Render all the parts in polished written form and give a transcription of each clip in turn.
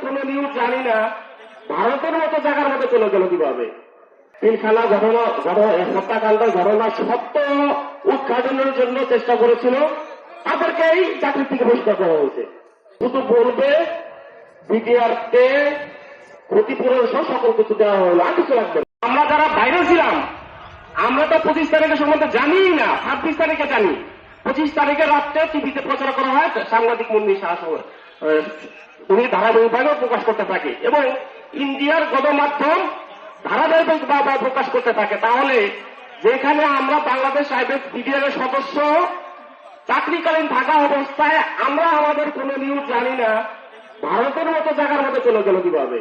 কোন নিউজ জানি না, ভারতের মতো জায়গার মধ্যে চলে গেল কিভাবে? পিলখানা হত্যাকাণ্ডের ঘটনা সত্য উদ্ঘাটনের জন্য চেষ্টা করেছিল, তাদেরকেই চাকরি থেকে বহিষ্কার করা হয়েছে। শুধু বলবে বিটিআরকে ক্ষতিপূরণ সহ সকল কিছু দেওয়া হলো, আর কিছু লাগবে না। আমরা যারা বাইরে ছিলাম, আমরা তো 25 তারিখের সম্বন্ধে জানি না, 26 তারিখে জানি। 25 তারিখে রাত্রে টিভিতে প্রচার করা হয়, সাংবাদিক মুন্নি শাহ উনি ধারাবাহিকভাবে প্রকাশ করতে থাকে এবং ইন্ডিয়ার গণমাধ্যম ধারাবাহিকভাবে প্রকাশ করতে থাকে। তাহলে যেখানে আমরা বাংলাদেশ বিডিআর সদস্য চাকরিকালীন থাকা অবস্থায় আমরা আমাদের কোন নিউজ জানি না, ভারতের মতো জায়গার মধ্যে চলে গেল কিভাবে?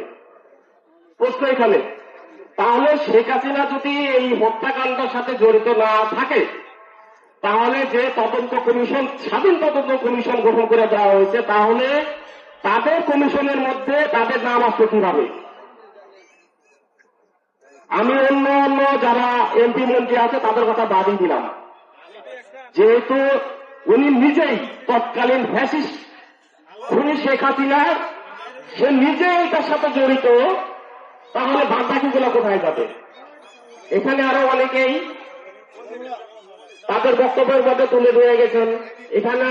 প্রশ্ন এখানে। তাহলে শেখ হাসিনা যদি এই হত্যাকাণ্ডের সাথে জড়িত না থাকে, তাহলে যে তদন্ত কমিশন, স্বাধীন তদন্ত কমিশন গঠন করে দেওয়া হয়েছে, তাহলে তাদের কমিশনের মধ্যে তাদের নাম আসবে কিভাবে? আমি অন্য অন্য যারা এমপি মন্ত্রী আছে তাদের কথা বাদই দিলাম, যেহেতু উনি নিজেই তৎকালীন ফ্যাসিস্ট খুনি শেখ হাসিনা, সে নিজে এটার সাথে জড়িত, তাহলে বাদবাকিগুলো কোথায় যাবে? এখানে আরো অনেকেই তাদের বক্তব্যের মধ্যে তুলে ধরে গেছেন। এখানে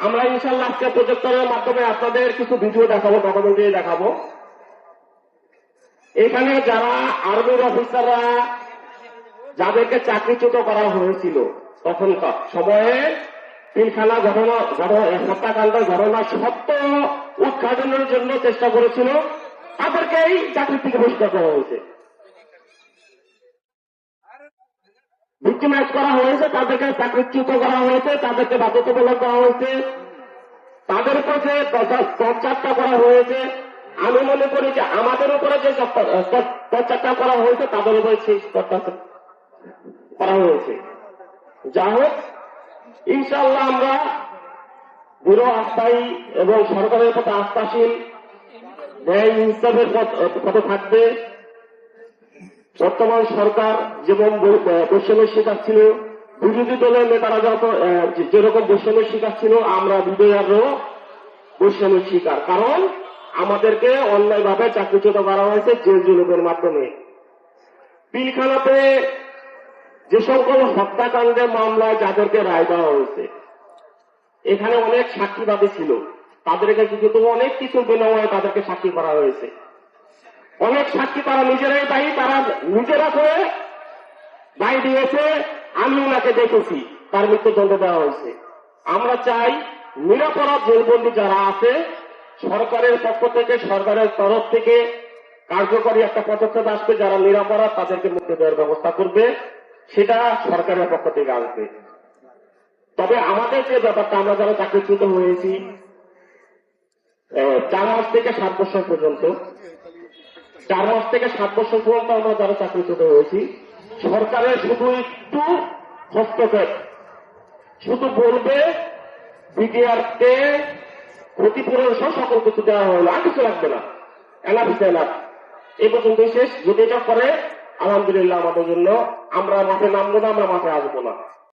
আমরা ইনশাল্লাহ আজকে প্রজেক্টরের মাধ্যমে আপনাদের কিছু ভিডিও দেখাবো, ডকুমেন্টারি দেখাবো। এখানে যারা আর্মির অফিসাররা যাদেরকে চাকরিচ্যুত করা হয়েছিল তখনকার সময়ে পিলখানা হত্যাকাণ্ডের ঘটনা সত্য উদ্ঘাটনের জন্য চেষ্টা করেছিল, তাদেরকেই চাকরি থেকে বহিষ্কার করা হয়েছে। ভিক্টিমাইজ করা হয়েছে, তাদেরকে চাকরিচ্যুত করা হয়েছে, তাদেরকে বাধ্যতামূলক করা হয়েছে, তাদের উপর যে টর্চারটা করা হয়েছে, আমি মনে করি যে আমাদের উপরে যে টর্চারটা করা হয়েছে তাদের উপরে সেই টর্চার করা হয়েছে। যা হোক, ইনশাআল্লাহ আমরা দৃঢ় আস্থায়ী এবং সরকারের প্রতি আস্থাশীল, ন্যায় ইনসাফের পথে থাকবে। বর্তমান সরকার যেমন বৈষম্যের শিকার ছিল, বিরোধী দলের নেতারা যেরকম বৈষম্যের শিকার ছিল, আমরা বিডিআরও বৈষম্যের শিকার। কারণ আমাদেরকে অন্যায়ভাবে চাকরিচ্যুত করা হয়েছে জেল জুলুমের মাধ্যমে। পিলখানাতে যে সকল হত্যাকাণ্ডের মামলায় যাদেরকে রায় দেওয়া হয়েছে, এখানে অনেক সাক্ষীবাদী ছিল, তাদেরকে কিন্তু অনেক কিছু বিনিময়ে তাদেরকে সাক্ষী করা হয়েছে। অনেক সাক্ষী তারা নিজেরাই দায়ী, তারা নিজেরা করে দায়ী দিয়েছে, আমি ওনাকে দেখেছি, তার মৃত্যুদণ্ড দেওয়া হয়েছে। আমরা চাই নিরাপরাধ জেলবন্দী যারা আছে, সরকারের পক্ষ থেকে, সরকারের তরফ থেকে কার্যকরী একটা পদক্ষেপ আসবে, যারা নিরাপরাধ তাদেরকে মুক্তি দেওয়ার ব্যবস্থা করবে, সেটা সরকারের পক্ষ থেকে আসবে। তবে আমাদের যে ব্যাপারটা, আমরা যারা চাকরিচ্যুত হয়েছি 4 মাস থেকে 7 বছর পর্যন্ত, 4 মাস থেকে 7 বছর পর্যন্ত আমরা যারা চাকরিচ্যুত হয়েছি, সরকারের শুধু একটু হস্তক্ষেপ, শুধু বলবে বিটিআরকে ক্ষতিপূরণ সহ সকল কিছু দেওয়া হলো, আর কিছু লাগবে না, এনাফ ইজ এনাফ, এই পর্যন্তই শেষ। যদি এটা করে আলহামদুলিল্লাহ আমাদের জন্য, আমরা মাঠে নামবো না, আমরা মাঠে আসবো না।